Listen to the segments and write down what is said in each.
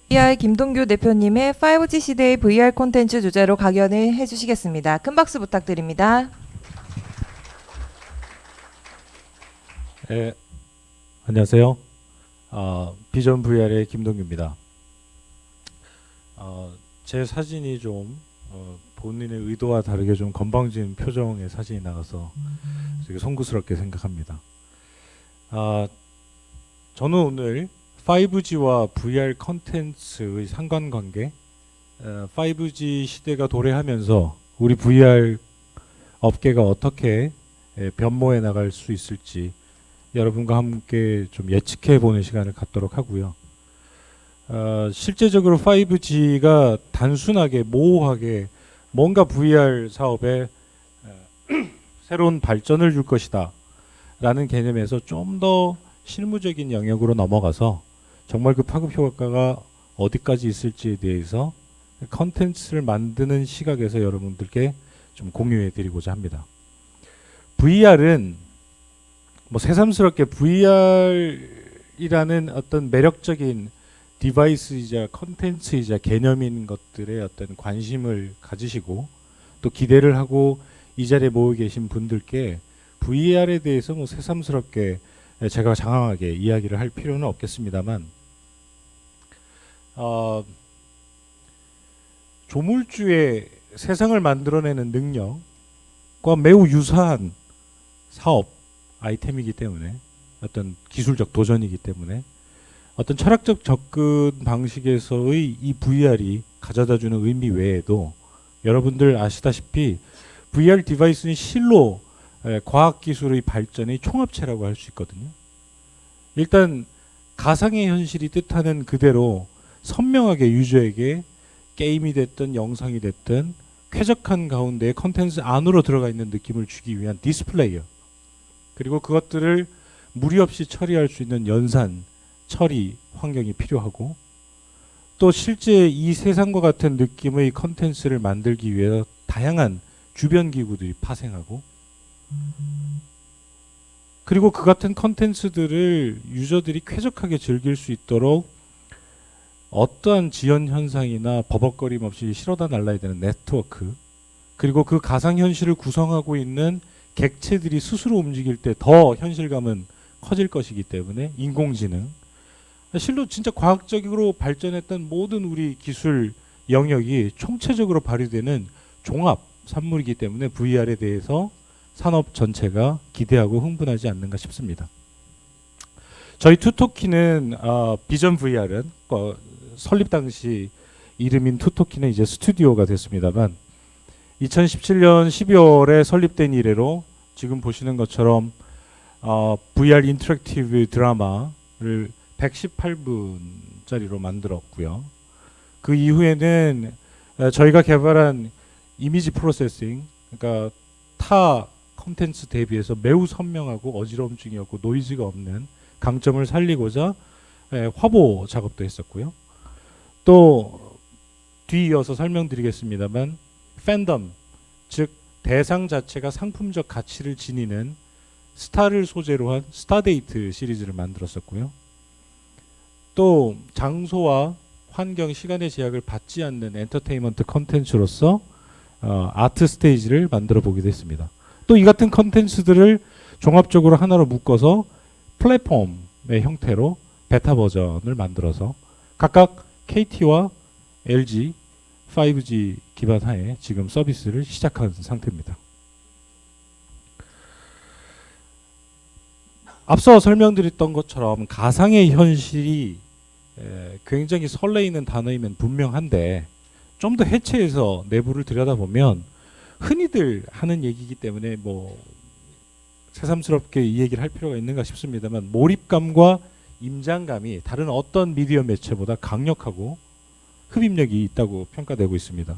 VR 김동규 대표님의 5G 시대의 VR 콘텐츠 주제로 강연을 해주시겠습니다. 큰 박수 부탁드립니다. 네, 안녕하세요. 비전 VR의 김동규입니다. 제 사진이 좀 본인의 의도와 다르게 좀 건방진 표정의 사진이 나가서 되게 송구스럽게 생각합니다. 저는 오늘 5G와 VR 컨텐츠의 상관관계, 5G 시대가 도래하면서 우리 VR 업계가 어떻게 변모해 나갈 수 있을지 여러분과 함께 좀 예측해 보는 시간을 갖도록 하고요. 실제적으로 5G가 단순하게 모호하게 뭔가 VR 사업에 새로운 발전을 줄 것이다 라는 개념에서 좀 더 실무적인 영역으로 넘어가서 정말 그 파급 효과가 어디까지 있을지에 대해서 컨텐츠를 만드는 시각에서 여러분들께 좀 공유해 드리고자 합니다. VR은 뭐 새삼스럽게 VR이라는 어떤 매력적인 디바이스이자 컨텐츠이자 개념인 것들에 어떤 관심을 가지시고 또 기대를 하고 이 자리에 모여 계신 분들께 VR에 대해서 뭐 새삼스럽게 제가 장황하게 이야기를 할 필요는 없겠습니다만 조물주의 세상을 만들어내는 능력과 매우 유사한 사업 아이템이기 때문에 어떤 기술적 도전이기 때문에 어떤 철학적 접근 방식에서의 이 VR이 가져다주는 의미 외에도 여러분들 아시다시피 VR 디바이스는 실로 과학기술의 발전의 총합체라고 할 수 있거든요. 일단 가상의 현실이 뜻하는 그대로 선명하게 유저에게 게임이 됐든 영상이 됐든 쾌적한 가운데 컨텐츠 안으로 들어가 있는 느낌을 주기 위한 디스플레이어, 그리고 그것들을 무리 없이 처리할 수 있는 연산, 처리 환경이 필요하고, 또 실제 이 세상과 같은 느낌의 컨텐츠를 만들기 위해 다양한 주변 기구들이 파생하고, 그리고 그 같은 컨텐츠들을 유저들이 쾌적하게 즐길 수 있도록 어떠한 지연 현상이나 버벅거림 없이 실어다 날라야 되는 네트워크, 그리고 그 가상현실을 구성하고 있는 객체들이 스스로 움직일 때 더 현실감은 커질 것이기 때문에 인공지능, 실로 진짜 과학적으로 발전했던 모든 우리 기술 영역이 총체적으로 발휘되는 종합 산물이기 때문에 VR에 대해서 산업 전체가 기대하고 흥분하지 않는가 싶습니다. 저희 투토키는 비전 VR은 설립 당시 이름인 투토키는 이제 스튜디오가 됐습니다만 2017년 12월에 설립된 이래로 지금 보시는 것처럼 VR 인터랙티브 드라마를 118분짜리로 만들었고요. 그 이후에는 저희가 개발한 이미지 프로세싱, 그러니까 타 콘텐츠 대비해서 매우 선명하고 어지러움증이 없고 노이즈가 없는 강점을 살리고자 화보 작업도 했었고요. 또 뒤이어서 설명드리겠습니다만 팬덤, 즉 대상 자체가 상품적 가치를 지니는 스타를 소재로 한 스타데이트 시리즈를 만들었었고요. 또 장소와 환경, 시간의 제약을 받지 않는 엔터테인먼트 컨텐츠로서 아트 스테이지를 만들어 보기도 했습니다. 또 이 같은 컨텐츠들을 종합적으로 하나로 묶어서 플랫폼의 형태로 베타 버전을 만들어서 각각 KT와 LG 5G 기반 하에 지금 서비스를 시작한 상태입니다. 앞서 설명드렸던 것처럼 가상의 현실이 굉장히 설레이는 단어이면 분명한데 좀 더 해체해서 내부를 들여다보면 흔히들 하는 얘기이기 때문에 뭐 새삼스럽게 이 얘기를 할 필요가 있는가 싶습니다만 몰입감과 임장감이 다른 어떤 미디어 매체보다 강력하고 흡입력이 있다고 평가되고 있습니다.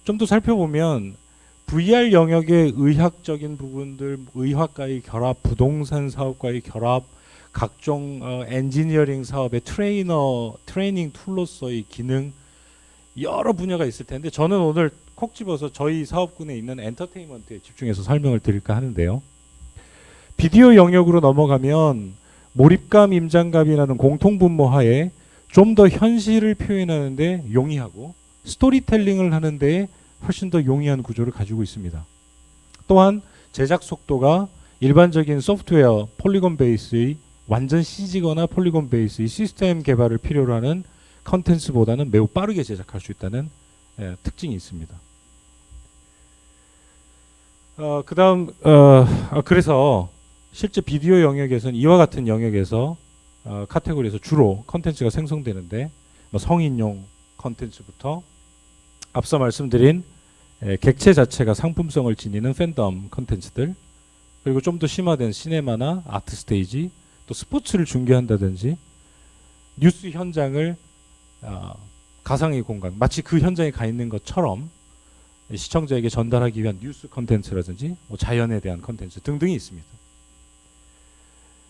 좀 더 살펴보면 VR 영역의 의학적인 부분들, 의학과의 결합, 부동산 사업과의 결합, 각종 엔지니어링 사업의 트레이닝 툴로서의 기능, 여러 분야가 있을 텐데 저는 오늘 콕 집어서 저희 사업군에 있는 엔터테인먼트에 집중해서 설명을 드릴까 하는데요. 비디오 영역으로 넘어가면 몰입감, 임장감이라는 공통분모하에 좀 더 현실을 표현하는데 용이하고 스토리텔링을 하는데 훨씬 더 용이한 구조를 가지고 있습니다. 또한 제작 속도가 일반적인 소프트웨어 폴리곤 베이스의 완전 CG거나 폴리곤 베이스의 시스템 개발을 필요로 하는 컨텐츠보다는 매우 빠르게 제작할 수 있다는 특징이 있습니다. 그래서 실제 비디오 영역에서는 이와 같은 영역에서 카테고리에서 주로 컨텐츠가 생성되는데 성인용 컨텐츠부터 앞서 말씀드린 객체 자체가 상품성을 지니는 팬덤 컨텐츠들, 그리고 좀 더 심화된 시네마나 아트 스테이지, 또 스포츠를 중계한다든지 뉴스 현장을 가상의 공간, 마치 그 현장에 가 있는 것처럼 시청자에게 전달하기 위한 뉴스 컨텐츠라든지 자연에 대한 컨텐츠 등등이 있습니다.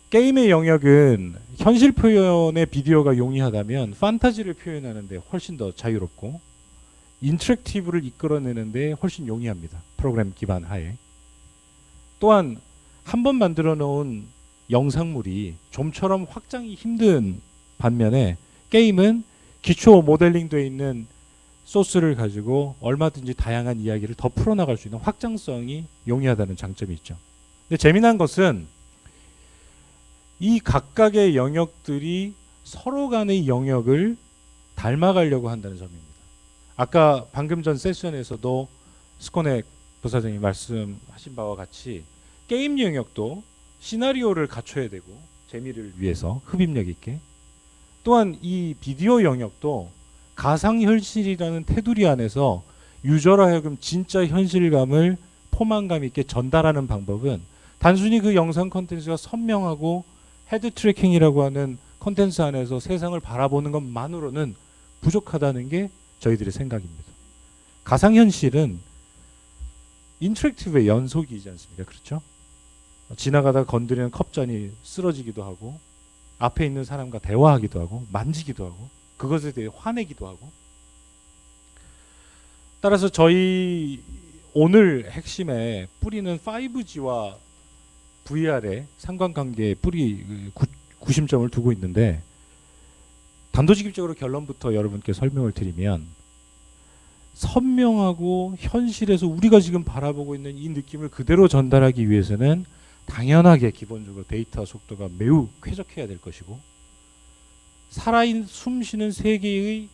게임의 영역은 현실 표현의 비디오가 용이하다면 판타지를 표현하는데 훨씬 더 자유롭고 인터랙티브를 이끌어내는데 훨씬 용이합니다. 프로그램 기반 하에. 또한 한 번 만들어 놓은 영상물이 좀처럼 확장이 힘든 반면에 게임은 기초 모델링되어 있는 소스를 가지고 얼마든지 다양한 이야기를 더 풀어나갈 수 있는 확장성이 용이하다는 장점이 있죠. 근데 재미난 것은 이 각각의 영역들이 서로 간의 영역을 닮아가려고 한다는 점입니다. 아까 방금 전 세션에서도 스코넥 부사장이 말씀하신 바와 같이 게임 영역도 시나리오를 갖춰야 되고 재미를 위해서 흡입력 있게, 또한 이 비디오 영역도 가상현실이라는 테두리 안에서 유저로 하여금 진짜 현실감을 포만감 있게 전달하는 방법은 단순히 그 영상 컨텐츠가 선명하고 헤드 트래킹이라고 하는 컨텐츠 안에서 세상을 바라보는 것만으로는 부족하다는 게 저희들의 생각입니다. 가상현실은 인터랙티브의 연속이지 않습니까? 그렇죠? 지나가다가 건드리는 컵잔이 쓰러지기도 하고 앞에 있는 사람과 대화하기도 하고 만지기도 하고 그것에 대해 화내기도 하고, 따라서 저희 오늘 핵심에 뿌리는 5G와 VR의 상관관계에 구심점을 두고 있는데, 단도직입적으로 결론부터 여러분께 설명을 드리면 선명하고 현실에서 우리가 지금 바라보고 있는 이 느낌을 그대로 전달하기 위해서는 당연하게 기본적으로 데이터 속도가 매우 쾌적해야 될 것이고, 살아있는 숨쉬는 세계의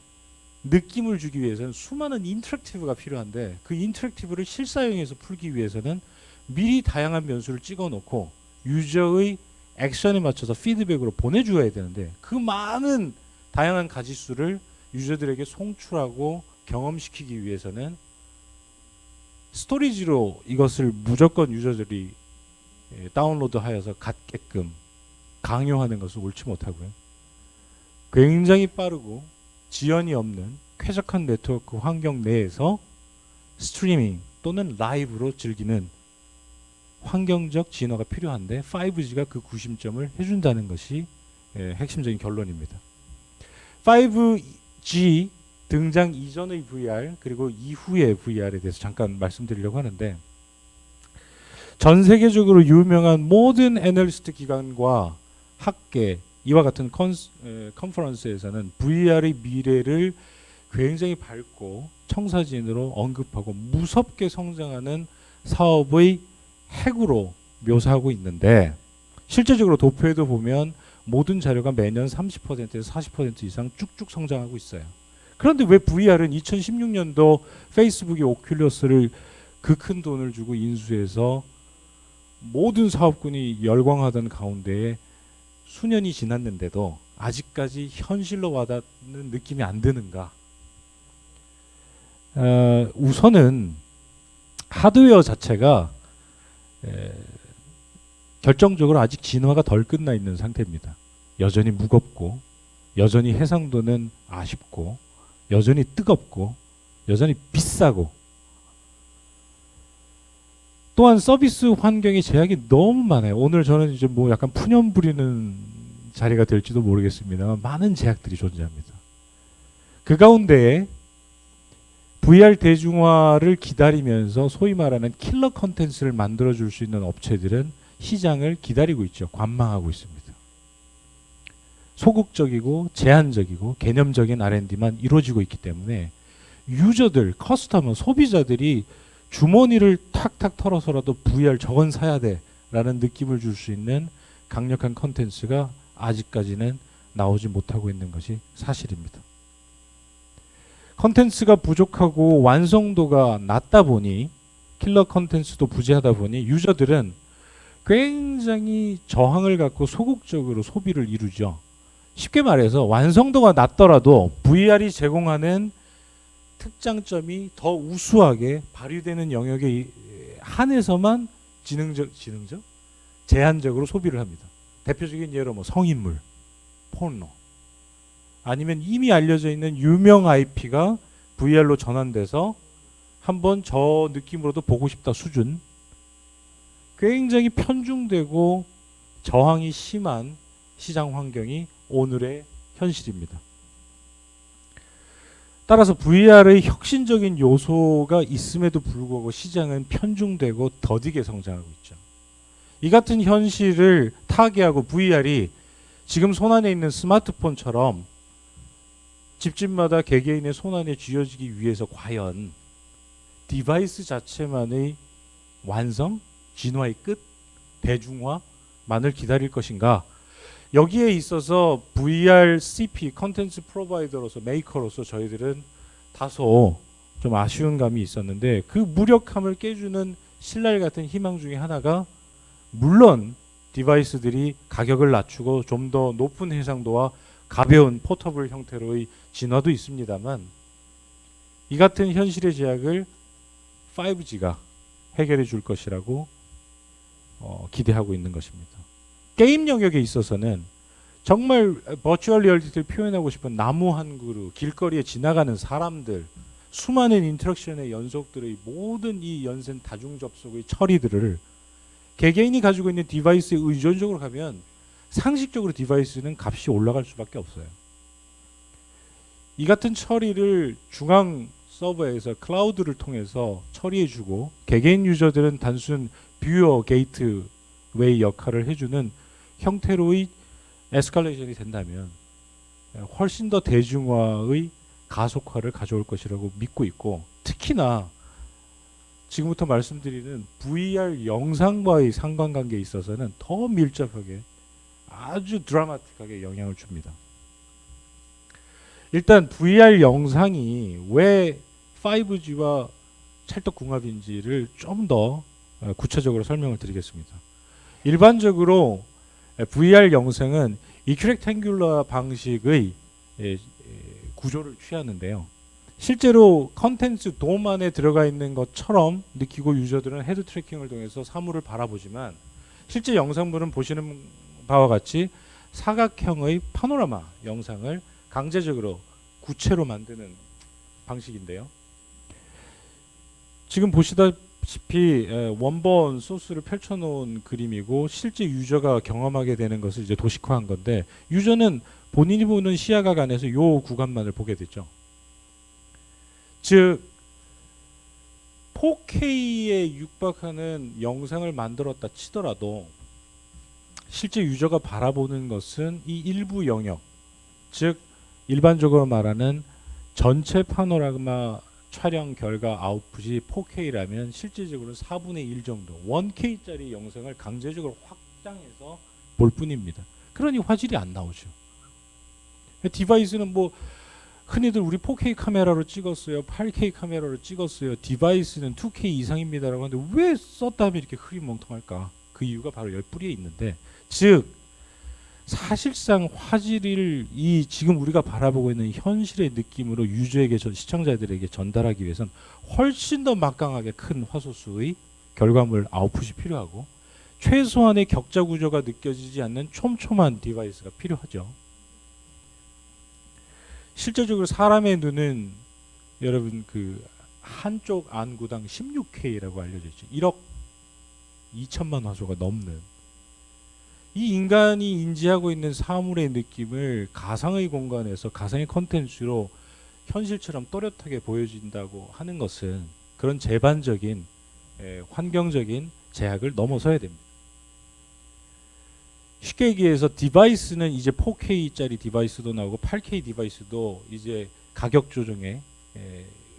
느낌을 주기 위해서는 수많은 인터랙티브가 필요한데, 그 인터랙티브를 실사용해서 풀기 위해서는 미리 다양한 변수를 찍어놓고 유저의 액션에 맞춰서 피드백으로 보내줘야 되는데, 그 많은 다양한 가지수를 유저들에게 송출하고 경험시키기 위해서는 스토리지로 이것을 무조건 유저들이 다운로드하여서 갖게끔 강요하는 것은 옳지 못하고요. 굉장히 빠르고 지연이 없는 쾌적한 네트워크 환경 내에서 스트리밍 또는 라이브로 즐기는 환경적 진화가 필요한데 5G가 그 구심점을 해준다는 것이 핵심적인 결론입니다. 5G 등장 이전의 VR 그리고 이후의 VR에 대해서 잠깐 말씀드리려고 하는데, 전 세계적으로 유명한 모든 애널리스트 기관과 학계 이와 같은 컨퍼런스에서는 VR의 미래를 굉장히 밝고 청사진으로 언급하고 무섭게 성장하는 사업의 핵으로 묘사하고 있는데, 실제적으로 도표에도 보면 모든 자료가 매년 30%에서 40% 이상 쭉쭉 성장하고 있어요. 그런데 왜 VR은 2016년도 페이스북이 오큘러스를 그 큰 돈을 주고 인수해서 모든 사업군이 열광하던 가운데에 수년이 지났는데도 아직까지 현실로 와닿는 느낌이 안 드는가? 우선은 하드웨어 자체가 결정적으로 아직 진화가 덜 끝나 있는 상태입니다. 여전히 무겁고, 여전히 해상도는 아쉽고, 여전히 뜨겁고, 여전히 비싸고, 또한 서비스 환경의 제약이 너무 많아요. 오늘 저는 이제 뭐 약간 푸념 부리는 자리가 될지도 모르겠습니다만 많은 제약들이 존재합니다. 그 가운데에 VR 대중화를 기다리면서 소위 말하는 킬러 컨텐츠를 만들어줄 수 있는 업체들은 시장을 기다리고 있죠. 관망하고 있습니다. 소극적이고 제한적이고 개념적인 R&D만 이루어지고 있기 때문에 유저들, 커스터머, 소비자들이 주머니를 탁탁 털어서라도 VR 저건 사야 돼라는 느낌을 줄 수 있는 강력한 컨텐츠가 아직까지는 나오지 못하고 있는 것이 사실입니다. 컨텐츠가 부족하고 완성도가 낮다 보니 킬러 컨텐츠도 부재하다 보니 유저들은 굉장히 저항을 갖고 소극적으로 소비를 이루죠. 쉽게 말해서 완성도가 낮더라도 VR이 제공하는 특장점이 더 우수하게 발휘되는 영역에 한해서만 제한적으로 소비를 합니다. 대표적인 예로 뭐 성인물, 포르노, 아니면 이미 알려져 있는 유명 IP가 VR로 전환돼서 한번 저 느낌으로도 보고 싶다 수준, 굉장히 편중되고 저항이 심한 시장 환경이 오늘의 현실입니다. 따라서 VR의 혁신적인 요소가 있음에도 불구하고 시장은 편중되고 더디게 성장하고 있죠. 이 같은 현실을 타개하고 VR이 지금 손안에 있는 스마트폰처럼 집집마다 개개인의 손안에 쥐어지기 위해서 과연 디바이스 자체만의 완성, 진화의 끝, 대중화만을 기다릴 것인가? 여기에 있어서 VR CP 컨텐츠 프로바이더로서 메이커로서 저희들은 다소 좀 아쉬운 감이 있었는데 그 무력함을 깨주는 신랄 같은 희망 중에 하나가 물론 디바이스들이 가격을 낮추고 좀 더 높은 해상도와 가벼운 포터블 형태로의 진화도 있습니다만 이 같은 현실의 제약을 5G가 해결해 줄 것이라고 기대하고 있는 것입니다. 게임 영역에 있어서는 정말 버추얼 리얼리티를 표현하고 싶은 나무 한 그루, 길거리에 지나가는 사람들, 수많은 인터랙션의 연속들의 모든 이 연쇄 다중 접속의 처리들을 개개인이 가지고 있는 디바이스에 의존적으로 가면 상식적으로 디바이스는 값이 올라갈 수밖에 없어요. 이 같은 처리를 중앙 서버에서 클라우드를 통해서 처리해주고 개개인 유저들은 단순 뷰어 게이트웨이 역할을 해주는 형태로의 에스컬레이션이 된다면 훨씬 더 대중화의 가속화를 가져올 것이라고 믿고 있고, 특히나 지금부터 말씀드리는 VR 영상과의 상관관계에 있어서는 더 밀접하게 아주 드라마틱하게 영향을 줍니다. 일단 VR 영상이 왜 5G와 찰떡궁합인지를 좀 더 구체적으로 설명을 드리겠습니다. 일반적으로 VR 영상은 이큐렉탱귤러 방식의 구조를 취하는데요. 실제로 컨텐츠 돔 안에 들어가 있는 것처럼 느끼고 유저들은 헤드 트래킹을 통해서 사물을 바라보지만 실제 영상물은 보시는 바와 같이 사각형의 파노라마 영상을 강제적으로 구체로 만드는 방식인데요. 지금 보시다시피 원본 소스를 펼쳐놓은 그림이고 실제 유저가 경험하게 되는 것을 이제 도식화한 건데 유저는 본인이 보는 시야각 안에서 요 구간만을 보게 되죠. 즉 4K에 육박하는 영상을 만들었다 치더라도 실제 유저가 바라보는 것은 이 일부 영역, 즉 일반적으로 말하는 전체 파노라마 촬영 결과 아웃풋이 4K라면 실질적으로 4분의 1 정도 1K짜리 영상을 강제적으로 확장해서 볼 뿐입니다. 그러니 화질이 안 나오죠. 디바이스는 뭐 흔히들 우리 4K 카메라로 찍었어요, 8K 카메라로 찍었어요, 디바이스는 2K 이상입니다라고 하는데 왜 썼다 하면 이렇게 흐리멍텅할까? 그 이유가 바로 열 뿌리에 있는데, 즉 사실상 화질을 이 지금 우리가 바라보고 있는 현실의 느낌으로 유저에게 시청자들에게 전달하기 위해서는 훨씬 더 막강하게 큰 화소수의 결과물 아웃풋이 필요하고 최소한의 격자 구조가 느껴지지 않는 촘촘한 디바이스가 필요하죠. 실제적으로 사람의 눈은 여러분 그 한쪽 안구당 16K라고 알려져 있죠. 1억 2천만 화소가 넘는 이 인간이 인지하고 있는 사물의 느낌을 가상의 공간에서 가상의 콘텐츠로 현실처럼 또렷하게 보여진다고 하는 것은 그런 제반적인 환경적인 제약을 넘어서야 됩니다. 쉽게 얘기해서 디바이스는 이제 4K짜리 디바이스도 나오고 8K 디바이스도 이제 가격 조정에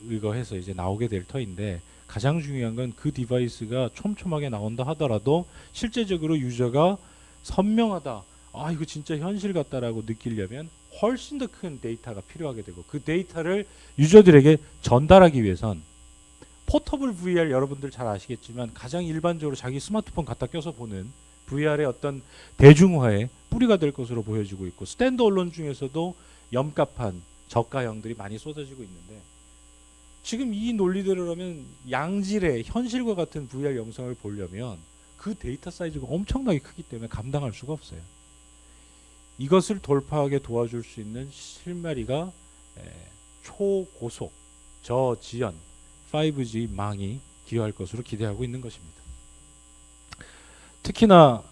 의거해서 이제 나오게 될 터인데, 가장 중요한 건 그 디바이스가 촘촘하게 나온다 하더라도 실제적으로 유저가 선명하다, 아 이거 진짜 현실 같다라고 느끼려면 훨씬 더 큰 데이터가 필요하게 되고, 그 데이터를 유저들에게 전달하기 위해선 포터블 VR, 여러분들 잘 아시겠지만 가장 일반적으로 자기 스마트폰 갖다 껴서 보는 VR의 어떤 대중화의 뿌리가 될 것으로 보여지고 있고, 스탠드얼론 중에서도 염가판 저가형들이 많이 쏟아지고 있는데, 지금 이 논리대로라면 양질의 현실과 같은 VR 영상을 보려면 그 데이터 사이즈가 엄청나게 크기 때문에 감당할 수가 없어요. 이것을 돌파하게 도와줄 수 있는 실마리가 초고속 저지연 5G 망이 기여할 것으로 기대하고 있는 것입니다. 특히나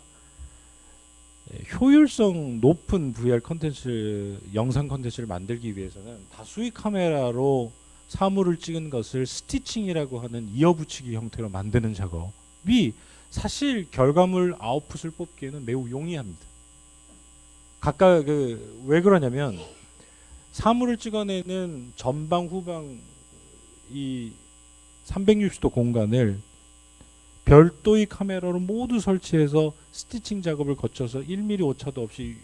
효율성 높은 VR 컨텐츠, 영상 컨텐츠를 만들기 위해서는 다수의 카메라로 사물을 찍은 것을 스티칭이라고 하는 이어붙이기 형태로 만드는 작업이 사실 결과물 아웃풋을 뽑기에는 매우 용이합니다. 각각 왜 그러냐면, 사물을 찍어내는 전방 후방 이 360도 공간을 별도의 카메라로 모두 설치해서 스티칭 작업을 거쳐서 1mm 오차도 없이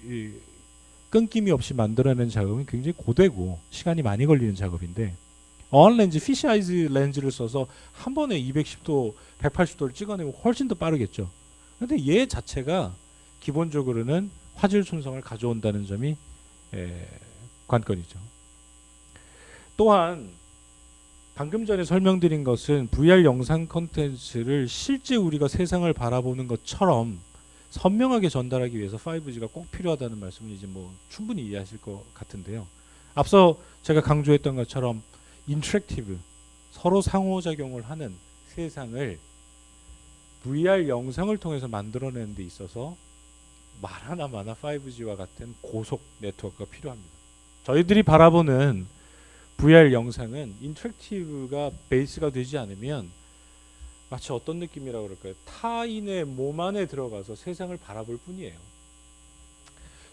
끊김이 없이 만들어내는 작업은 굉장히 고되고 시간이 많이 걸리는 작업인데, 어안 렌즈, 피쉬 아이즈 렌즈를 써서 한 번에 210도, 180도를 찍어내면 훨씬 더 빠르겠죠. 근데 얘 자체가 기본적으로는 화질 손상을 가져온다는 점이 관건이죠. 또한 방금 전에 설명드린 것은 VR 영상 콘텐츠를 실제 우리가 세상을 바라보는 것처럼 선명하게 전달하기 위해서 5G가 꼭 필요하다는 말씀을 이제 뭐 충분히 이해하실 것 같은데요. 앞서 제가 강조했던 것처럼 인터랙티브, 서로 상호작용을 하는 세상을 VR 영상을 통해서 만들어내는 데 있어서 말 하나 마나 5G와 같은 고속 네트워크가 필요합니다. 저희들이 바라보는 VR 영상은 인터랙티브가 베이스가 되지 않으면 마치 어떤 느낌이라고 그럴까요? 타인의 몸 안에 들어가서 세상을 바라볼 뿐이에요.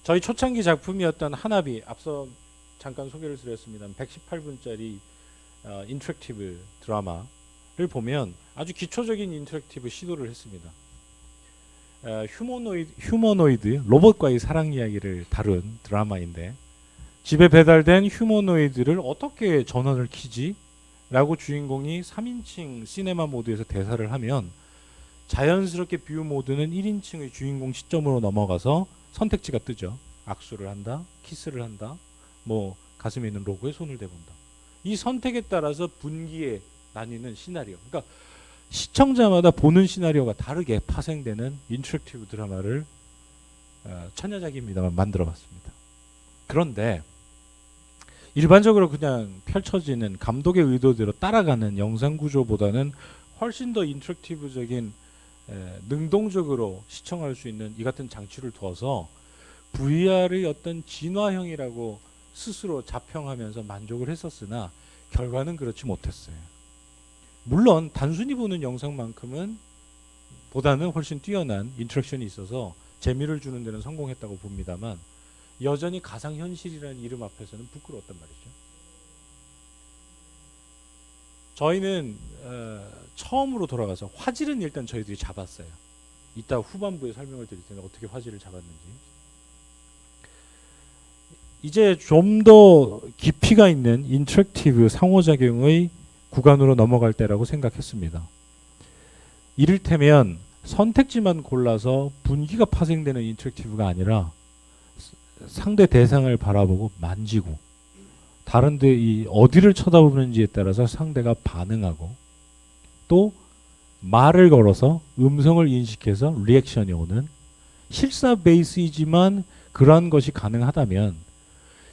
저희 초창기 작품이었던 하나비, 앞서 잠깐 소개를 드렸습니다. 118분짜리 인터랙티브 드라마를 보면 아주 기초적인 인터랙티브 시도를 했습니다. 휴머노이드 로봇과의 사랑 이야기를 다룬 드라마인데, 집에 배달된 휴머노이드를 어떻게 전원을 켜지? 라고 주인공이 3인칭 시네마 모드에서 대사를 하면 자연스럽게 뷰 모드는 1인칭의 주인공 시점으로 넘어가서 선택지가 뜨죠. 악수를 한다, 키스를 한다, 뭐 가슴에 있는 로고에 손을 대본다. 이 선택에 따라서 분기에 나뉘는 시나리오, 그러니까 시청자마다 보는 시나리오가 다르게 파생되는 인터랙티브 드라마를 천여작입니다만 만들어봤습니다. 그런데 일반적으로 그냥 펼쳐지는 감독의 의도대로 따라가는 영상 구조보다는 훨씬 더 인터랙티브적인, 능동적으로 시청할 수 있는 이 같은 장치를 두어서 VR의 어떤 진화형이라고 스스로 자평하면서 만족을 했었으나 결과는 그렇지 못했어요. 물론 단순히 보는 영상만큼은 보다는 훨씬 뛰어난 인터랙션이 있어서 재미를 주는 데는 성공했다고 봅니다만, 여전히 가상현실이라는 이름 앞에서는 부끄러웠단 말이죠. 저희는 처음으로 돌아가서 화질은 일단 저희들이 잡았어요. 이따 후반부에 설명을 드릴 텐데 어떻게 화질을 잡았는지. 이제 좀 더 깊이가 있는 인터랙티브 상호작용의 구간으로 넘어갈 때라고 생각했습니다. 이를테면 선택지만 골라서 분기가 파생되는 인터랙티브가 아니라 상대 대상을 바라보고 만지고 다른데 이 어디를 쳐다보는지에 따라서 상대가 반응하고, 또 말을 걸어서 음성을 인식해서 리액션이 오는 실사 베이스이지만 그러한 것이 가능하다면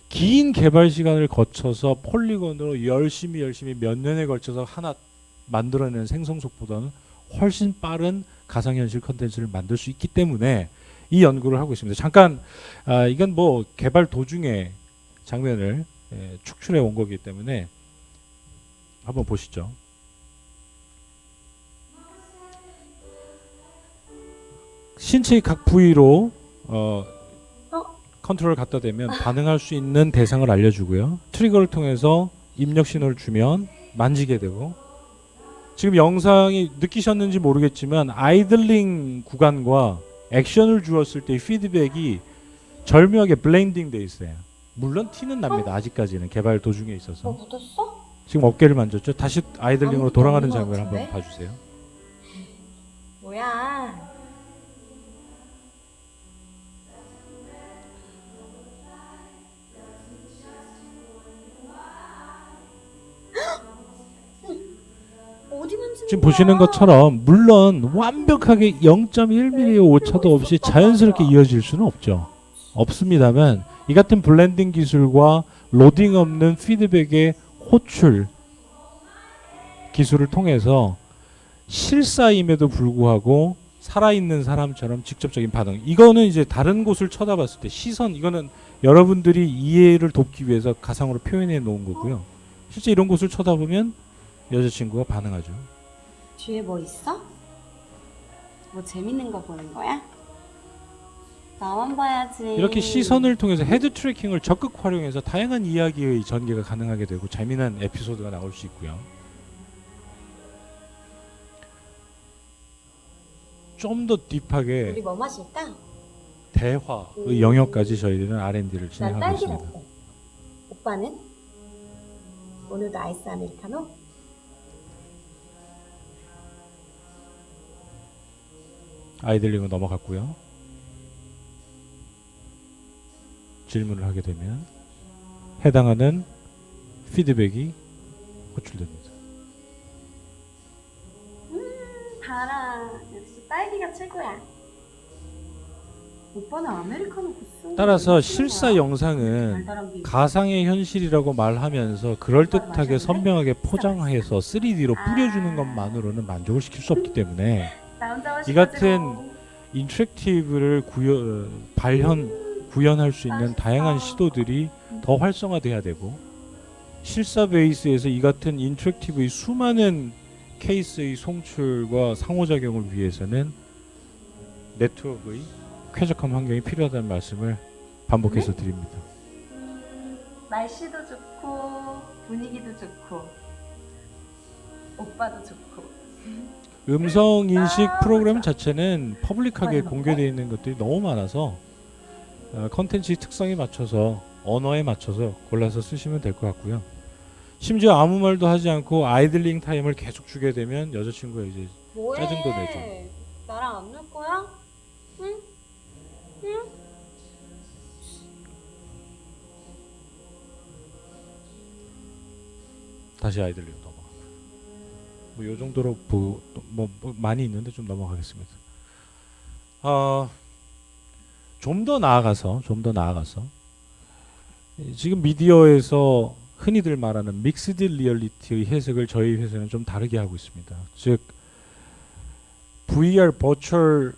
긴 개발 시간을 거쳐서 폴리곤으로 열심히 몇 년에 걸쳐서 하나 만들어내는 생성 속보다는 훨씬 빠른 가상현실 컨텐츠를 만들 수 있기 때문에 이 연구를 하고 있습니다. 잠깐 이건 뭐 개발 도중에 장면을 축출해 온 거기 때문에 한번 보시죠. 신체의 각 부위로 컨트롤을 갖다 대면 반응할 수 있는 대상을 알려주고요. 트리거를 통해서 입력 신호를 주면 만지게 되고, 지금 영상이 느끼셨는지 모르겠지만 아이들링 구간과 액션을 주었을 때의 피드백이 절묘하게 블렌딩 돼 있어요. 물론 티는 납니다. 아직까지는 개발 도중에 있어서. 묻었어? 지금 어깨를 만졌죠. 다시 아이들링으로 아무것도 돌아가는 없는 것 장면 한번 같은데? 봐주세요. 뭐야? 어디 만지는 지금 거야? 보시는 것처럼 물론 완벽하게 0.1mm의 오차도 없이 자연스럽게 이어질 수는 없습니다만, 이 같은 블렌딩 기술과 로딩 없는 피드백의 호출 기술을 통해서 실사임에도 불구하고 살아있는 사람처럼 직접적인 반응, 이거는 이제 다른 곳을 쳐다봤을 때 시선, 이거는 여러분들이 이해를 돕기 위해서 가상으로 표현해 놓은 거고요. 실제 이런 곳을 쳐다보면 여자친구가 반응하죠. 뒤에 뭐 있어? 뭐 재밌는 거 보는 거야? 나만 봐야지. 이렇게 시선을 통해서 헤드 트래킹을 적극 활용해서 다양한 이야기의 전개가 가능하게 되고 재미난 에피소드가 나올 수 있고요. 좀 더 딥하게 우리 뭐 마실까? 대화의 영역까지 저희들은 R&D를 난 진행하고 딸기 있습니다. 라떼. 오빠는? 오늘도 아이스 아메리카노? 아이들링은 넘어갔고요. 질문을 하게 되면 해당하는 피드백이 호출됩니다. 달아. 역시 딸기가 최고야. 오빠는 아메리카노 구스. 따라서 실사 영상은 달달한 게 가상의 현실이라고 말하면서 그럴듯하게 선명하게 포장해서 3D로 뿌려주는 것만으로는 만족을 시킬 수 없기 때문에 나 혼자 이 같은 인터랙티브를 구현할 수 있는 다양한 시도들이 더 활성화돼야 되고, 실사 베이스에서 이 같은 인터랙티브의 수많은 케이스의 송출과 상호작용을 위해서는 네트워크의 쾌적한 환경이 필요하다는 말씀을 반복해서 드립니다. 날씨도 좋고 분위기도 좋고 오빠도 좋고. 음성 인식 프로그램 자체는 퍼블릭하게 공개되어 있는 것들이 너무 많아서 컨텐츠의 특성에 맞춰서, 언어에 맞춰서 골라서 쓰시면 될 것 같고요. 심지어 아무 말도 하지 않고 아이들링 타임을 계속 주게 되면 여자친구가 이제 뭐해? 짜증도 내죠. 나랑 안 놀 거야? 응? 응? 다시 아이들링 넘어가고요. 뭐 요 정도로 뭐 많이 있는데 좀 넘어가겠습니다. 좀 더 나아가서 지금 미디어에서 흔히들 말하는 믹스드 리얼리티의 해석을 저희 회사는 좀 다르게 하고 있습니다. 즉 VR 버추얼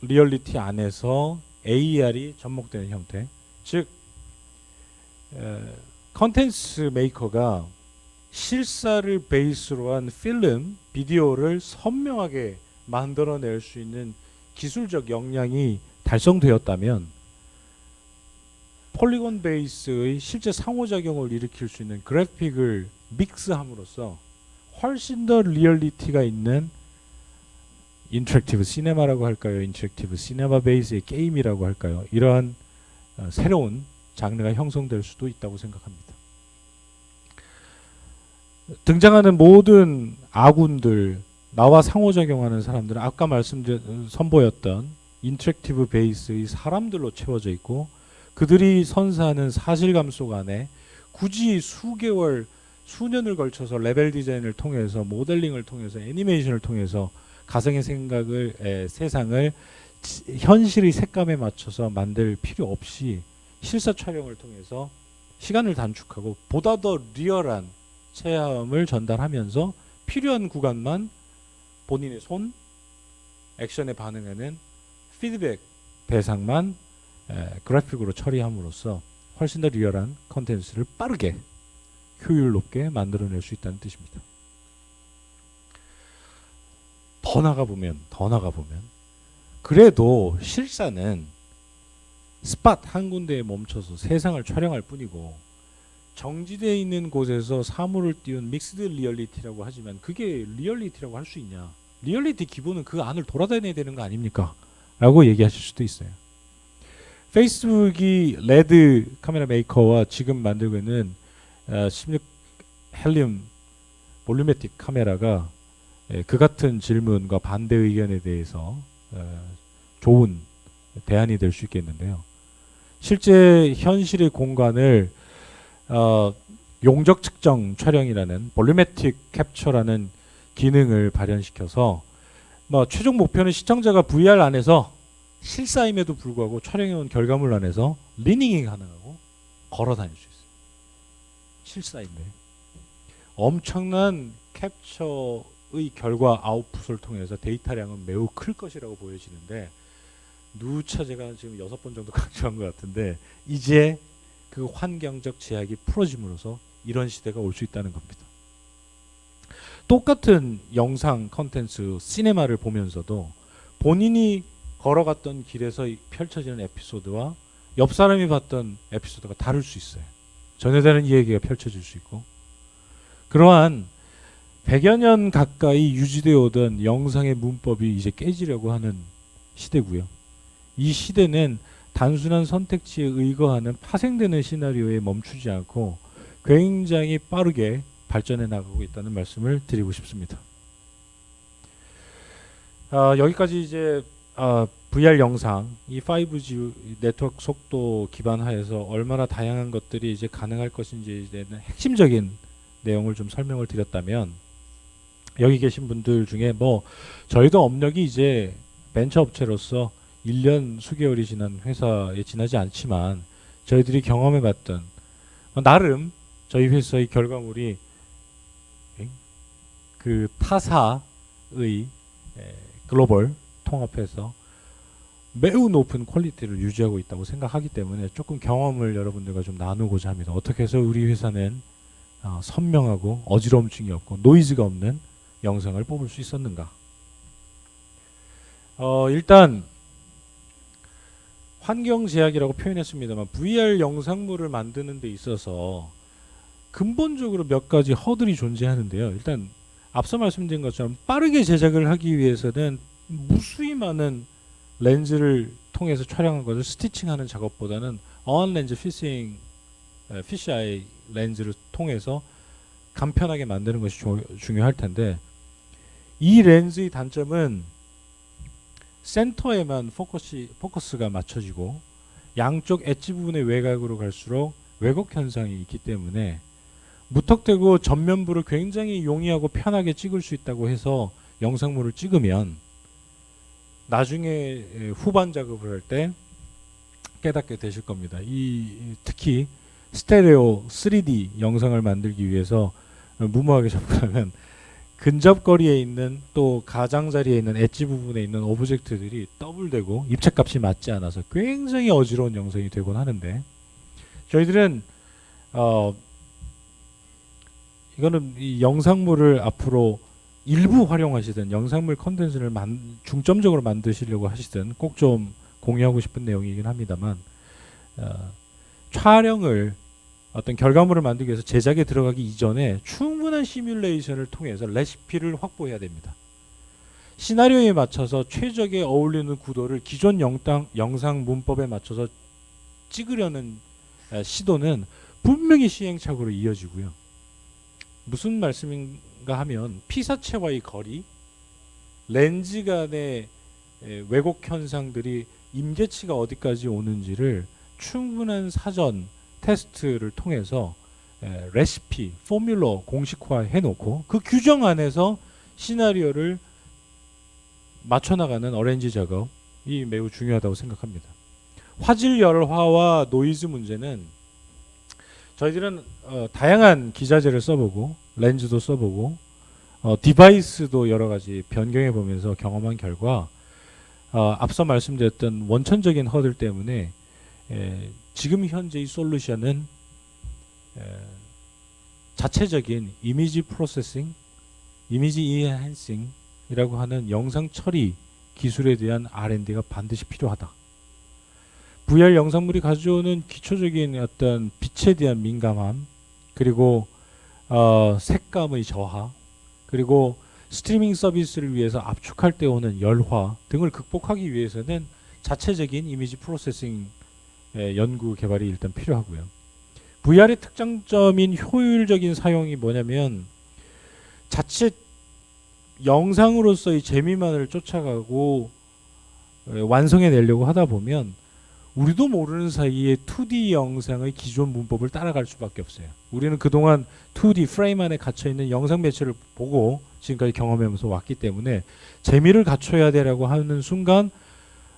리얼리티 안에서 AR이 접목되는 형태, 즉 컨텐츠 메이커가 실사를 베이스로 한 필름, 비디오를 선명하게 만들어낼 수 있는 기술적 역량이 달성되었다면 폴리곤 베이스의 실제 상호작용을 일으킬 수 있는 그래픽을 믹스함으로써 훨씬 더 리얼리티가 있는 인터랙티브 시네마라고 할까요? 인터랙티브 시네마 베이스의 게임이라고 할까요? 이러한 새로운 장르가 형성될 수도 있다고 생각합니다. 등장하는 모든 아군들, 나와 상호작용하는 사람들은 아까 선보였던 인터랙티브 베이스의 사람들로 채워져 있고, 그들이 선사하는 사실감 속 안에 굳이 수개월, 수년을 걸쳐서 레벨 디자인을 통해서, 모델링을 통해서, 애니메이션을 통해서 가상의 세상을 현실의 색감에 맞춰서 만들 필요 없이 실사 촬영을 통해서 시간을 단축하고 보다 더 리얼한 체험을 전달하면서 필요한 구간만 본인의 손, 액션에 반응하는 피드백 대상만 그래픽으로 처리함으로써 훨씬 더 리얼한 컨텐츠를 빠르게 효율 높게 만들어낼 수 있다는 뜻입니다. 더 나가 보면 그래도 실사는 스팟 한 군데에 멈춰서 세상을 촬영할 뿐이고 정지되어 있는 곳에서 사물을 띄운 믹스드 리얼리티라고 하지만 그게 리얼리티라고 할 수 있냐? 리얼리티 기본은 그 안을 돌아다녀야 되는 거 아닙니까? 라고 얘기하실 수도 있어요. 페이스북이 레드 카메라 메이커와 지금 만들고 있는 16 헬륨 볼루메틱 카메라가 그 같은 질문과 반대 의견에 대해서 좋은 대안이 될 수 있겠는데요. 실제 현실의 공간을 용적 측정 촬영이라는 볼루메틱 캡처라는 기능을 발현시켜서 최종 목표는 시청자가 VR 안에서 실사임에도 불구하고 촬영해온 결과물 안에서 리닝이 가능하고 걸어 다닐 수 있어요. 실사인데 엄청난 캡처의 결과 아웃풋을 통해서 데이터량은 매우 클 것이라고 보여지는데 누차 제가 지금 6번 정도 강조한 것 같은데 이제 그 환경적 제약이 풀어짐으로써 이런 시대가 올 수 있다는 겁니다. 똑같은 영상 컨텐츠 시네마를 보면서도 본인이 걸어갔던 길에서 펼쳐지는 에피소드와 옆 사람이 봤던 에피소드가 다를 수 있어요. 전혀 다른 이야기가 펼쳐질 수 있고 그러한 100여 년 가까이 유지되어 오던 영상의 문법이 이제 깨지려고 하는 시대고요. 이 시대는 단순한 선택지에 의거하는 파생되는 시나리오에 멈추지 않고 굉장히 빠르게 발전해 나가고 있다는 말씀을 드리고 싶습니다. 여기까지 이제 VR 영상, 이 5G 네트워크 속도 기반하에서 얼마나 다양한 것들이 이제 가능할 것인지에 대한 핵심적인 내용을 좀 설명을 드렸다면 여기 계신 분들 중에 저희도 업력이 이제 벤처 업체로서 1년 수개월이 지난 회사에 지나지 않지만 저희들이 경험해봤던 나름 저희 회사의 결과물이 그 타사의 글로벌 통합해서 매우 높은 퀄리티를 유지하고 있다고 생각하기 때문에 조금 경험을 여러분들과 좀 나누고자 합니다. 어떻게 해서 우리 회사는 선명하고 어지러움증이 없고 노이즈가 없는 영상을 뽑을 수 있었는가. 일단 환경 제약이라고 표현했습니다만 VR 영상물을 만드는 데 있어서 근본적으로 몇 가지 허들이 존재하는데요. 일단 앞서 말씀드린 것처럼 빠르게 제작을 하기 위해서는 무수히 많은 렌즈를 통해서 촬영한 것을 스티칭하는 작업보다는 어안 렌즈 피쉬아이 렌즈를 통해서 간편하게 만드는 것이 중요할 텐데 이 렌즈의 단점은 센터에만 포커스가 맞춰지고 양쪽 엣지 부분의 외곽으로 갈수록 왜곡 현상이 있기 때문에 무턱대고 전면부를 굉장히 용이하고 편하게 찍을 수 있다고 해서 영상물을 찍으면 나중에 후반 작업을 할 때 깨닫게 되실 겁니다. 특히 스테레오 3D 영상을 만들기 위해서 무모하게 접근하면 근접거리에 있는 또 가장자리에 있는 엣지 부분에 있는 오브젝트들이 더블되고 입체값이 맞지 않아서 굉장히 어지러운 영상이 되곤 하는데 저희들은 이거는 이 영상물을 앞으로 일부 활용하시든 영상물 컨텐츠를 중점적으로 만드시려고 하시든 꼭 좀 공유하고 싶은 내용이긴 합니다만 촬영을 어떤 결과물을 만들기 위해서 제작에 들어가기 이전에 충분한 시뮬레이션을 통해서 레시피를 확보해야 됩니다. 시나리오에 맞춰서 최적에 어울리는 구도를 기존 영상 문법에 맞춰서 찍으려는 시도는 분명히 시행착오로 이어지고요. 무슨 말씀인가 하면 피사체와의 거리, 렌즈 간의 왜곡 현상들이 임계치가 어디까지 오는지를 충분한 사전 테스트를 통해서 레시피, 포뮬러 공식화 해놓고 그 규정 안에서 시나리오를 맞춰나가는 어레인지 작업이 매우 중요하다고 생각합니다. 화질 열화와 노이즈 문제는 저희들은 다양한 기자재를 써보고 렌즈도 써보고 디바이스도 여러 가지 변경해 보면서 경험한 결과 앞서 말씀드렸던 원천적인 허들 때문에 지금 현재의 솔루션은 자체적인 이미지 프로세싱, 이미지 이해한싱이라고 하는 영상 처리 기술에 대한 R&D가 반드시 필요하다. VR 영상물이 가져오는 기초적인 어떤 빛에 대한 민감함, 그리고 색감의 저하, 그리고 스트리밍 서비스를 위해서 압축할 때 오는 열화 등을 극복하기 위해서는 자체적인 이미지 프로세싱 연구 개발이 일단 필요하고요. VR의 특장점인 효율적인 사용이 뭐냐면 자체 영상으로서의 재미만을 쫓아가고 완성해내려고 하다 보면 우리도 모르는 사이에 2D 영상의 기존 문법을 따라갈 수밖에 없어요. 우리는 그동안 2D 프레임 안에 갇혀있는 영상 매체를 보고 지금까지 경험하면서 왔기 때문에 재미를 갖춰야 되라고 하는 순간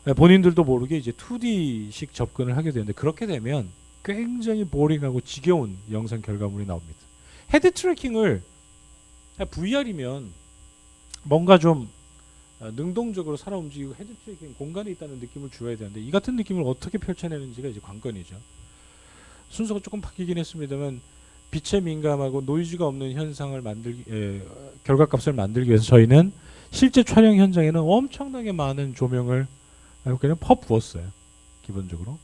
본인들도 모르게 이제 2D식 접근을 하게 되는데, 그렇게 되면 굉장히 보링하고 지겨운 영상 결과물이 나옵니다. 헤드 트래킹을 VR이면 뭔가 좀 능동적으로 살아 움직이고 헤드 트래킹 공간에 있다는 느낌을 주어야 되는데, 이 같은 느낌을 어떻게 펼쳐내는지가 이제 관건이죠. 순서가 조금 바뀌긴 했습니다만 빛에 민감하고 노이즈가 없는 현상을 결과값을 만들기 위해서 저희는 실제 촬영 현장에는 엄청나게 많은 조명을 그냥 퍼부었어요. 기본적으로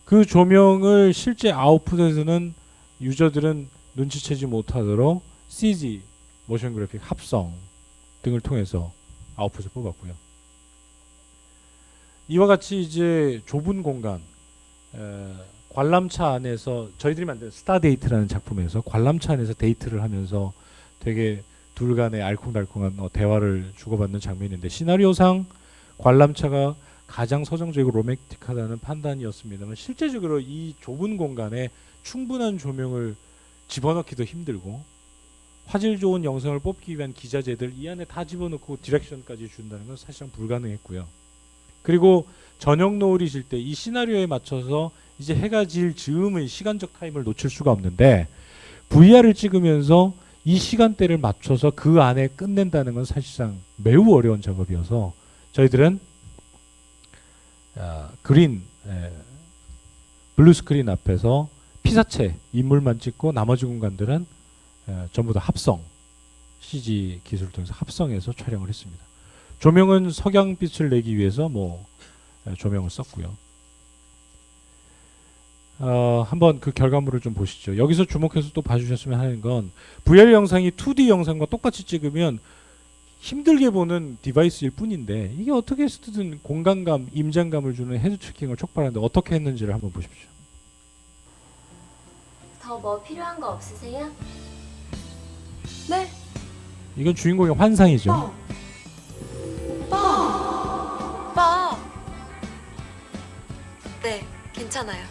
그 조명을 실제 아웃풋에서는 유저들은 눈치채지 못하도록 CG, 모션 그래픽, 합성 등을 통해서 아웃풋을 뽑았고요. 이와 같이 이제 좁은 공간, 관람차 안에서 저희들이 만든 스타데이트라는 작품에서 관람차 안에서 데이트를 하면서 되게 둘 간의 알콩달콩한 대화를 주고받는 장면인데, 시나리오상 관람차가 가장 서정적이고 로맨틱하다는 판단이었습니다만 실제적으로 이 좁은 공간에 충분한 조명을 집어넣기도 힘들고 화질 좋은 영상을 뽑기 위한 기자재들 이 안에 다 집어넣고 디렉션까지 준다는 건 사실상 불가능했고요. 그리고 저녁 노을이 질 때 이 시나리오에 맞춰서 이제 해가 질 즈음의 시간적 타임을 놓칠 수가 없는데, VR을 찍으면서 이 시간대를 맞춰서 그 안에 끝낸다는 건 사실상 매우 어려운 작업이어서 저희들은 블루 스크린 앞에서 피사체 인물만 찍고 나머지 공간들은 전부 다 합성 CG 기술을 통해서 합성해서 촬영을 했습니다. 조명은 석양빛을 내기 위해서 조명을 썼고요. 한번 그 결과물을 좀 보시죠. 여기서 주목해서 또 봐주셨으면 하는 건, VR 영상이 2D 영상과 똑같이 찍으면 힘들게 보는 디바이스일 뿐인데 이게 어떻게 해서든 공간감, 임장감을 주는 헤드 트래킹을 촉발하는데 어떻게 했는지를 한번 보십시오. 더 뭐 필요한 거 없으세요? 네. 이건 주인공의 환상이죠. 오빠. 네, 괜찮아요.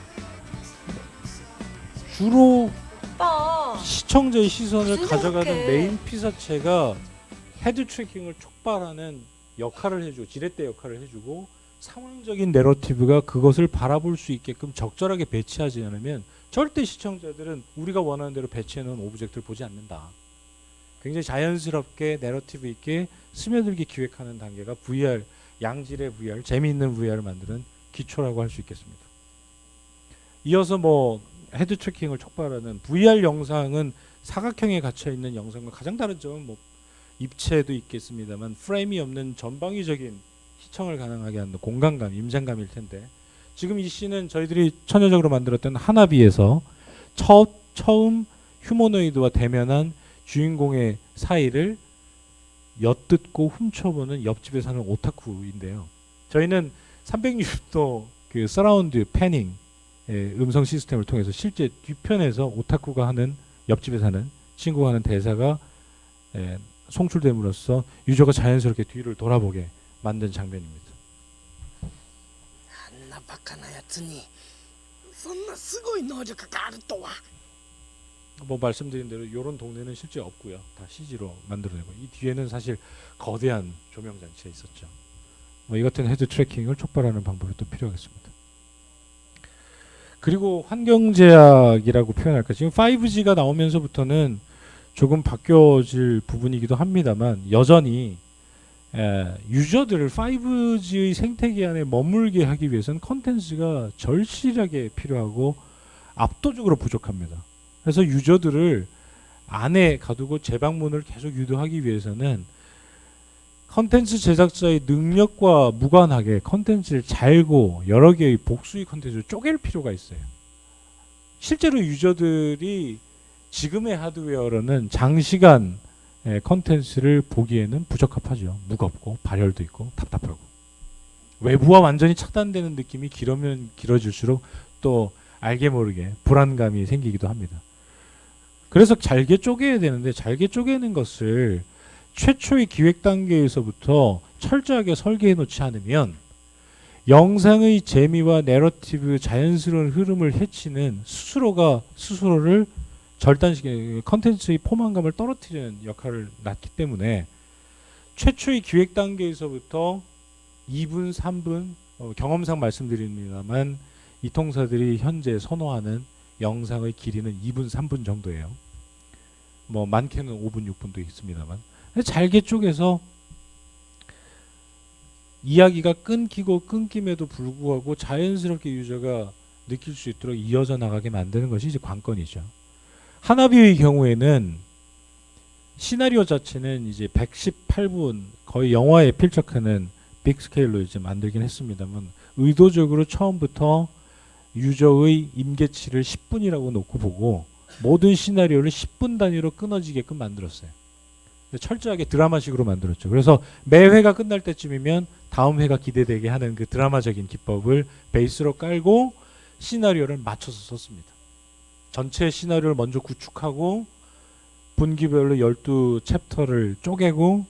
주로 오빠. 시청자의 시선을 무슨 가져가는 생각해? 메인 피사체가 헤드 트래킹을 촉발하는 역할을 해주고 지렛대 역할을 해주고, 상황적인 내러티브가 그것을 바라볼 수 있게끔 적절하게 배치하지 않으면 절대 시청자들은 우리가 원하는 대로 배치해놓은 오브젝트를 보지 않는다. 굉장히 자연스럽게 내러티브 있게 스며들게 기획하는 단계가 VR, 양질의 VR, 재미있는 VR을 만드는 기초라고 할 수 있겠습니다. 이어서 헤드 트래킹을 촉발하는 VR 영상은 사각형에 갇혀있는 영상과 가장 다른 점은 입체도 있겠습니다만 프레임이 없는 전방위적인 시청을 가능하게 하는 공간감, 임장감일 텐데, 지금 이 씬은 저희들이 천여적으로 만들었던 하나비에서 처음 휴머노이드와 대면한 주인공의 사이를 엿듣고 훔쳐보는 옆집에 사는 오타쿠인데요. 저희는 360도 그 서라운드 패닝 음성 시스템을 통해서 실제 뒤편에서 오타쿠가 하는, 옆집에 사는 친구가 하는 대사가 송출됨으로써 유저가 자연스럽게 뒤를 돌아보게 만든 장면입니다. あんなバカなやつにそんなすごい能力があるとは。 말씀드린 대로 이런 동네는 실제 없고요. 다 CG로 만들어내고, 이 뒤에는 사실 거대한 조명 장치가 있었죠. 이 같은 헤드 트래킹을 촉발하는 방법이 또 필요하겠습니다. 그리고 환경 제약이라고 표현할까, 지금 5G가 나오면서부터는 조금 바뀌어질 부분이기도 합니다만 여전히 유저들을 5G의 생태계 안에 머물게 하기 위해서는 컨텐츠가 절실하게 필요하고 압도적으로 부족합니다. 그래서 유저들을 안에 가두고 재방문을 계속 유도하기 위해서는 컨텐츠 제작자의 능력과 무관하게 컨텐츠를 잘고 여러 개의 복수의 컨텐츠를 쪼갤 필요가 있어요. 실제로 유저들이 지금의 하드웨어로는 장시간 컨텐츠를 보기에는 부적합하죠. 무겁고 발열도 있고 답답하고 외부와 완전히 차단되는 느낌이 길으면 길어질수록 또 알게 모르게 불안감이 생기기도 합니다. 그래서 잘게 쪼개야 되는데 잘게 쪼개는 것을 최초의 기획 단계에서부터 철저하게 설계해 놓지 않으면 영상의 재미와 내러티브 자연스러운 흐름을 해치는 스스로가 스스로를 절단시키는 컨텐츠의 포만감을 떨어뜨리는 역할을 낳기 때문에 최초의 기획 단계에서부터 2분, 3분 경험상 말씀드립니다만 이 통사들이 현재 선호하는 영상의 길이는 2분, 3분 정도예요. 뭐 많게는 5분, 6분도 있습니다만 잘게 쪼개서 이야기가 끊기고 끊김에도 불구하고 자연스럽게 유저가 느낄 수 있도록 이어져 나가게 만드는 것이 이제 관건이죠. 하나비의 경우에는 시나리오 자체는 이제 118분 거의 영화에 필적하는 빅스케일로 이제 만들긴 했습니다만 의도적으로 처음부터 유저의 임계치를 10분이라고 놓고 보고 모든 시나리오를 10분 단위로 끊어지게끔 만들었어요. 철저하게 드라마식으로 만들었죠. 그래서 매 회가 끝날 때쯤이면 다음 회가 기대되게 하는 그 드라마적인 기법을 베이스로 깔고 시나리오를 맞춰서 썼습니다. 전체 시나리오를 먼저 구축하고 분기별로 12챕터를 쪼개고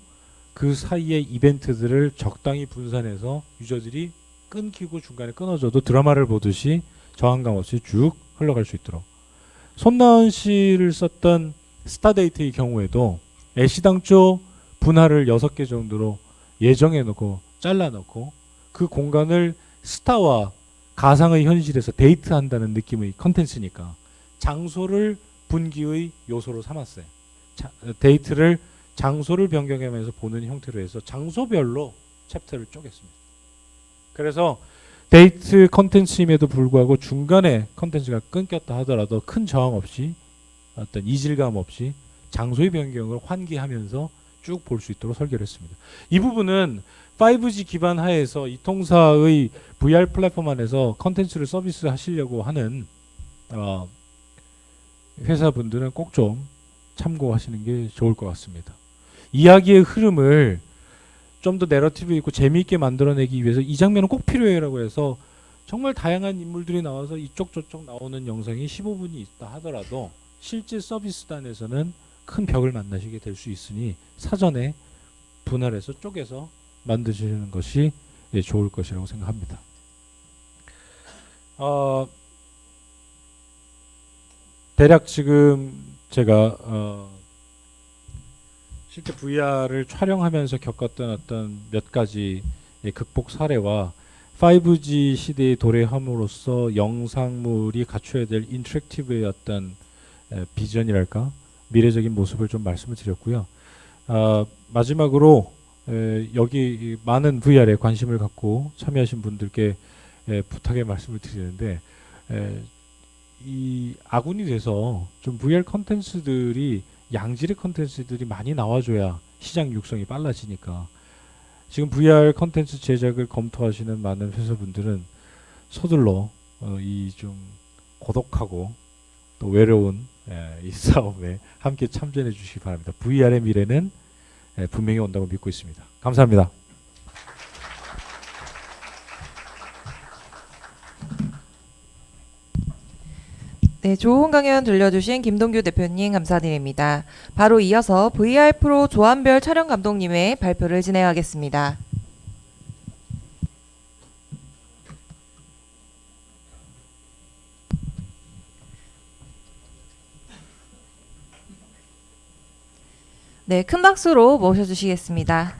그 사이에 이벤트들을 적당히 분산해서 유저들이 끊기고 중간에 끊어져도 드라마를 보듯이 저항감 없이 쭉 흘러갈 수 있도록. 손나은 씨를 썼던 스타데이트의 경우에도 애시당초 분할을 6개 정도로 예정해 놓고 잘라 놓고 그 공간을 스타와 가상의 현실에서 데이트한다는 느낌의 컨텐츠니까 장소를 분기의 요소로 삼았어요. 데이트를 장소를 변경하면서 보는 형태로 해서 장소별로 챕터를 쪼갰습니다. 그래서 데이트 컨텐츠임에도 불구하고 중간에 컨텐츠가 끊겼다 하더라도 큰 저항 없이 어떤 이질감 없이 장소의 변경을 환기하면서 쭉 볼 수 있도록 설계를 했습니다. 이 부분은 5G 기반 하에서 이 통사의 VR 플랫폼 안에서 컨텐츠를 서비스 하시려고 하는 회사분들은 꼭 좀 참고하시는 게 좋을 것 같습니다. 이야기의 흐름을 좀 더 내러티브 있고 재미있게 만들어내기 위해서 이 장면은 꼭 필요해라고 해서 정말 다양한 인물들이 나와서 이쪽 저쪽 나오는 영상이 15분이 있다 하더라도 실제 서비스단에서는 큰 벽을 만나시게 될 수 있으니 사전에 분할해서 쪼개서 만드시는 것이 좋을 것이라고 생각합니다. 대략 지금 제가 실제 VR을 촬영하면서 겪었던 어떤 몇 가지 극복 사례와 5G 시대에 도래함으로써 영상물이 갖춰야 될 인터랙티브의 어떤 비전이랄까 미래적인 모습을 좀 말씀을 드렸고요. 마지막으로 여기 많은 VR에 관심을 갖고 참여하신 분들께 부탁의 말씀을 드리는데 이 아군이 돼서 좀 VR 컨텐츠들이 양질의 컨텐츠들이 많이 나와줘야 시장 육성이 빨라지니까 지금 VR 컨텐츠 제작을 검토하시는 많은 회사분들은 서둘러 이 좀 고독하고 또 외로운 이 싸움에 함께 참전해 주시기 바랍니다. VR의 미래는 분명히 온다고 믿고 있습니다. 감사합니다. 네, 좋은 강연 들려주신 김동규 대표님 감사드립니다. 바로 이어서 VR 프로 조한별 촬영 감독님의 발표를 진행하겠습니다. 네, 큰 박수로 모셔주시겠습니다.